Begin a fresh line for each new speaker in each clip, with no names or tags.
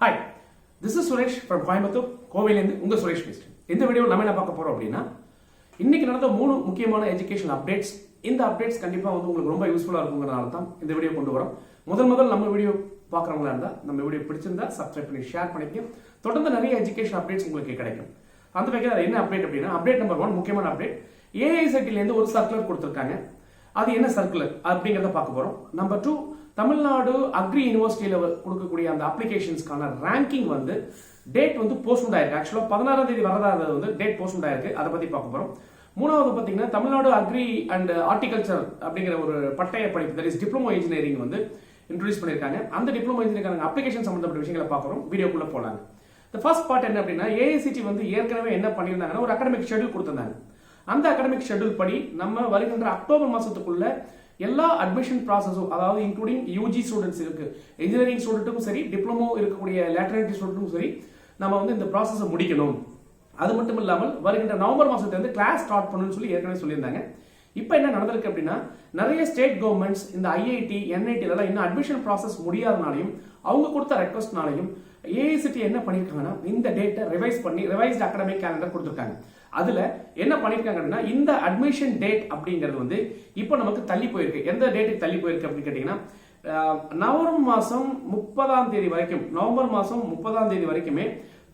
Hi, this is Suresh from Coimbatore, கோவையிலிருந்து உங்க சுரேஷ் பேசுறேன். இந்த வீடியோவில் நம்ம என்ன பார்க்க போறோம் அப்படின்னா இன்னைக்கு நடந்த 3 முக்கியமான எஜுகேஷன் அப்டேட்ஸ். இந்த அப்டேட்ஸ் கண்டிப்பா உங்களுக்கு ரொம்ப யூஸ்ஃபுல்லா இருக்கும்ங்கறதால தான் இந்த வீடியோ கொண்டு வரோம். முதல் நம்ம வீடியோ பார்க்கறவங்களா இருந்தா நம்ம வீடியோ பிடிச்சிருந்தா சப்ஸ்கிரைப் பண்ணி ஷேர் பண்ணிக்கங்க. தொடர்ந்து நிறைய எஜுகேஷன் அப்டேட்ஸ் உங்களுக்கு கிடைக்கும். அந்த வகையில என்ன அப்டேட் அப்படின்னா அப்டேட் நம்பர் 1 முக்கியமான அப்டேட். AICTE ல இருந்து ஒரு சர்க்குலர் கொடுத்திருக்காங்க. அது என்ன சர்க்குலர் அப்படிங்கறத பார்க்க போறோம். நம்பர் 2 தமிழ்நாடு அக்ரி யூனிவர்சிட்டியில கொடுக்கக்கூடிய அந்த அப்ளிகேஷன்ஸ்க்கான ரேங்கிங் வந்து டேட் வந்து போஸ்ட்போன் ஆயிருக்கு. ஆக்சுவலா 16ஆம் தேதி வரதா வந்து டேட் போஸ்ட்போன் ஆயிருக்கு. அதை பத்தி பார்க்க போறோம். மூணாவது பாத்தீங்கன்னா தமிழ்நாடு அக்ரி அண்ட் ஹார்டிகல்ச்சர் அப்படிங்கிற ஒரு பட்டய படிப்பு தட் இஸ் டிப்ளமோ இன்ஜினியரிங் வந்து இன்ட்ரோடியூஸ் பண்ணிருக்காங்க. அந்த டிப்ளமோ இன்ஜினியரிங் அப்ளிகேஷன் சம்பந்தப்பட்ட விஷயங்களை பார்க்கறோம். வீடியோக்குள்ள போலாங்க. The first part என்ன அப்படின்னா AICTE வந்து ஏற்கனவே என்ன பண்ணிருந்தாங்கன்னா ஒரு அகாடமிக் ஷெட்யூல் கொடுத்திருந்தாங்க. அந்த அகாடமிக் ஷெட்யூல் படி நம்ம வருகின்ற அக்டோபர் மாசத்துக்குள்ள எல்லா அட்மிஷன் ப்ராசஸும் அதாவது இன்க்ளூடிங் யூஜி ஸ்டூடெண்ட்ஸ் இருக்கு, இன்ஜினியரிங் ஸ்டூடெண்ட்டும் சரி, டிப்ளமோ இருக்கக்கூடிய லேட்டரல் ஸ்டூடெண்ட்டும் சரி, நம்ம வந்து இந்த ப்ராசஸை முடிக்கணும். அது மட்டும் இல்லாமல் வருகின்ற நவம்பர் மாசத்துல இருந்து கிளாஸ் ஸ்டார்ட் பண்ணணும்னு சொல்லி ஏற்கனவே சொல்லியிருந்தாங்க. இப்போ என்ன நடந்திருக்கு அப்படின்னா நிறைய ஸ்டேட் கவர்மெண்ட்ஸ் இந்த IIT, NIT எல்லாம் இன்னும் அட்மிஷன் ப்ராசஸ் முடியாதனாலையும் அவங்க கொடுத்த ரெக்வஸ்ட்னாலையும் AICTE என்ன பண்ணிருக்காங்கன்னா இந்த டேட்டை ரிவைஸ்ட் அகாடமிக் கேலண்டர் கொடுத்திருக்காங்க. அதுல என்ன பண்ணிருக்காங்க அப்படின்னா இந்த அட்மிஷன் டேட் அப்படிங்கிறது வந்து இப்போ நமக்கு தள்ளி போயிருக்கு. எந்த டேட்டுக்கு தள்ளி போயிருக்கு அப்படின்னு கேட்டீங்கன்னா நவம்பர் மாசம் 30ஆம் தேதி வரைக்குமே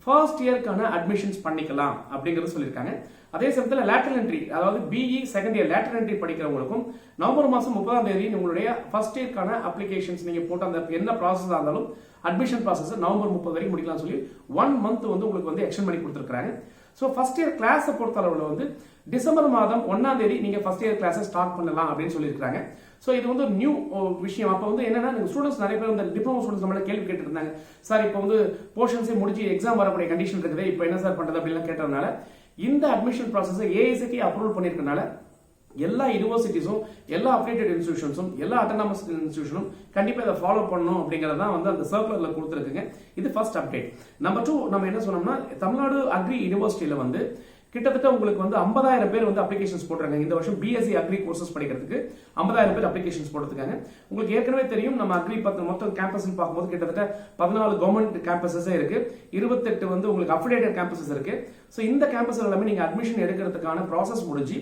ஃபர்ஸ்ட் இயர்க்கான அட்மிஷன்ஸ் பண்ணிக்கலாம் அப்படிங்கறது சொல்லியிருக்காங்க. அதே சமயத்தில் லேட்டரல் என்ட்ரி அதாவது BE second year lateral entry படிக்கிறவங்களுக்கும் நவம்பர் மாசம் 30ஆம் தேதி உங்களுடைய ஃபர்ஸ்ட் இயர்க்கான அப்ளிகேஷன்ஸ் நீங்க போட்ட அந்த என்ன ப்ராசஸ் இருந்தாலும் அட்மிஷன் ப்ராசஸ் நவம்பர் 30 வரைக்கும் முடிக்கலாம் சொல்லி 1 மந்த் வந்து உங்களுக்கு வந்து எக்ஸ்டெண்ட் பண்ணி கொடுத்துருக்காங்க. ஸோ ஃபர்ஸ்ட் இயர் கிளாஸை பொறுத்த அளவில் வந்து டிசம்பர் மாதம் 1ஆம் தேதி நீங்க ஃபர்ஸ்ட் இயர் கிளாஸை ஸ்டார்ட் பண்ணலாம் அப்படின்னு சொல்லியிருக்காங்க. ஸோ இது வந்து நியூ விஷயம். அப்போ வந்து என்னன்னா ஸ்டூடெண்ட்ஸ் நிறைய பேர் வந்து டிப்ளமோ ஸ்டூடெண்ட்ஸ் நம்மள கேள்வி கேட்டு இருந்தாங்க. சார் இப்போ வந்து போர்ஷன்ஸே முடிச்சு எக்ஸாம் வரக்கூடிய கண்டிஷன் இருக்குது, இப்போ என்ன சார் பண்றது அப்படின்லாம் கேட்டதுனால இந்த அட்மிஷன் ப்ராசஸை AICTE அப்ரூவல் பண்ணிருக்கனால எல்லா யூனிவர்சிட்டிஸும் எல்லா அப்டேட்டட் இன்ஸ்டிடியூஷன்ஸும் எல்லா அட்டானமஸ் இன்ஸ்டிடியூஷனும் கண்டிப்பா இதை ஃபாலோ பண்ணணும் அப்படிங்கறத வந்து அந்த சர்க்குலர்ல கொடுத்துருக்குங்க. இது ஃபர்ஸ்ட் அப்டேட். நம்பர் 2 நம்ம என்ன சொன்னோம்னா தமிழ்நாடு அக்ரி யூனிவர்சிட்டியில வந்து கிட்டத்தட்ட உங்களுக்கு வந்து 50,000 பேர் வந்து அப்ளிகேஷன்ஸ் போட்டிருக்காங்க. இந்த வருஷம் BSc அக்ரி கோர்சஸ் படிக்கிறதுக்கு 50,000 பேர் அப்ளிகேஷன்ஸ் போட்டிருக்காங்க. உங்களுக்கு ஏற்கனவே தெரியும் நம்ம அக்ரி மொத்தம் கேம்பஸ் பார்க்கும்போது கிட்டத்தட்ட 14 கவர்மெண்ட் கேம்பஸஸ் இருக்கு, 28 வந்து உங்களுக்கு அஃபிலியேட்டட் கேம்பஸஸ் இருக்கு. ஸோ இந்த கேம்பஸ் எல்லாமே நீங்க அட்மிஷன் எடுக்கிறதுக்கான ப்ராசஸ் முடிஞ்சு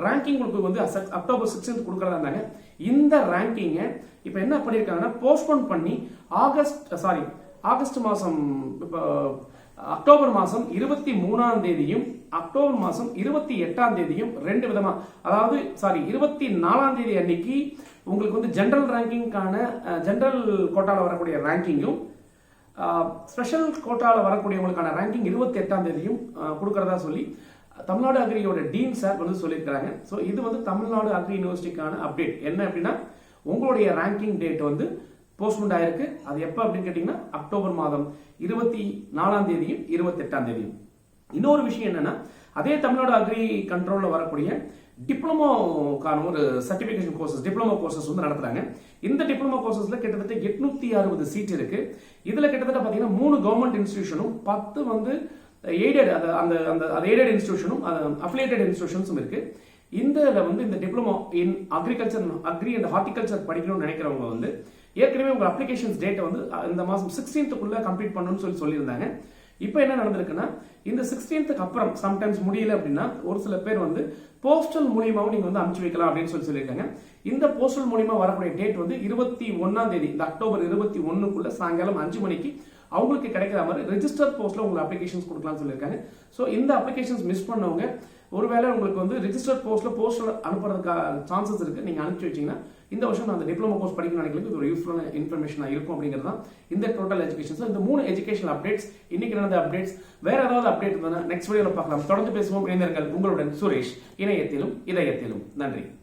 ரேங்கிங் உங்களுக்கு வந்து அக்டோபர் 16 கொடுக்கறதா இருந்தாங்க. இந்த ரேங்கிங்கை இப்போ என்ன பண்ணிருக்காங்கன்னா போஸ்ட்போன் பண்ணி ஆகஸ்ட் மாசம் அக்டோபர் மாசம் 23ஆம் தேதியும் அக்டோபர் மாசம் 28ஆம் தேதியும் ரெண்டு விதமா அதாவது 24ஆம் தேதி அன்னைக்கு உங்களுக்கு வந்து ஜெனரல் ரேங்கிங்கான ஜெனரல் கோட்டால வரக்கூடிய ரேங்கிங்கும் ஸ்பெஷல் கோட்டால வரக்கூடியவங்களுக்கான ரேங்கிங் 28ஆம் தேதியும் கொடுக்கறதா சொல்லி தமிழ்நாடு அக்ரியோட டீன் சார் வந்து சொல்லியிருக்காங்க. ஸோ இது வந்து தமிழ்நாடு அக்ரி யூனிவர்சிட்டிக்கான அப்டேட். என்ன அப்படின்னா உங்களுடைய ரேங்கிங் டேட் வந்து போஸ்ட்போன் ஆயிருக்கு. அது எப்ப அப்படின்னு கேட்டீங்கன்னா அக்டோபர் மாதம் 24ஆம் தேதியும் 28ஆம் தேதியும். இன்னொரு விஷயம் என்னன்னா அதே தமிழ்நாடு அக்ரி கண்ட்ரோல்ல வரக்கூடிய டிப்ளமோக்கான ஒரு சர்டிபிகேஷன் கோர்சஸ் டிப்ளமோ கோர்சஸ் வந்து நடத்துறாங்க. இந்த டிப்ளமோ கோர்சஸ்ல கிட்டத்தட்ட 860 சீட் இருக்கு. இதுல கிட்டத்தட்ட பாத்தீங்கன்னா 3 கவர்மெண்ட் இன்ஸ்டிடியூஷனும் 10 வந்து எய்டட் எய்டட் இன்ஸ்டிடியூஷனும் அஃபிலியேட்டட் இன்ஸ்டிடியூஷன்ஸும் இருக்கு. இந்த வந்து இந்த diploma in agri and horticulture படிக்கணும்னு நினைக்கிறவங்க வந்து ஏற்கனவே உங்க அப்ளிகேஷன்ஸ் டேட்டை வந்து இந்த மாசம் 16th கம்ப்ளீட் பண்ணணும்னு சொல்லியிருந்தாங்க. இப்போ என்ன நடந்திருக்குன்னா இந்த 16th அப்புறம் சம்டைம்ஸ் முடியல அப்படின்னா ஒரு சில பேர் வந்து போஸ்டல் மூலியமாவும் நீங்க வந்து அனுப்பிச்சு வைக்கலாம் அப்படின்னு சொல்லியிருக்காங்க. இந்த போஸ்டல் மூலியமா வரக்கூடிய டேட் வந்து 21ஆம் தேதி இந்த அக்டோபர் 21க்குள்ள சாயங்காலம் 5 மணிக்கு அவங்களுக்கு கிடைக்கிற மாதிரி ரெஜிஸ்டர் போஸ்ட்ல உங்களுக்கு அப்ளிகேஷன்ஸ் கொடுக்கலாம்னு சொல்லியிருக்காங்க. ஸோ இந்த அப்ளிகேஷன்ஸ் மிஸ் பண்ணவங்க ஒருவேளை உங்களுக்கு வந்து ரெஜிஸ்டர் போஸ்ட்ல அனுப்புறதுக்கான சான்சஸ் இருக்கு. நீங்க அனுப்பிச்சு வச்சீங்கன்னா இந்த வருஷம் நான் அந்த டிப்ளமோ கோர்ஸ் படிக்கணும் நினைக்கிறதுக்கு ஒரு யூஸ்ஃபுல்லான இன்ஃபர்மேஷனா இருக்கும் அப்படிங்கிறது தான் இந்த டோட்டல் எஜுகேஷன். இந்த 3 எஜுகேஷனல் அப்டேட்ஸ் இன்னைக்கு நடந்த அப்டேட்ஸ். வேற ஏதாவது அப்டேட் இருந்தா நெக்ஸ்ட் வீடியோல பார்க்கலாம். தொடர்ந்து பேசுவோம். இணைந்தீர்கள் உங்களுடன் சுரேஷ், இணையத்திலும் இதயத்திலும். நன்றி.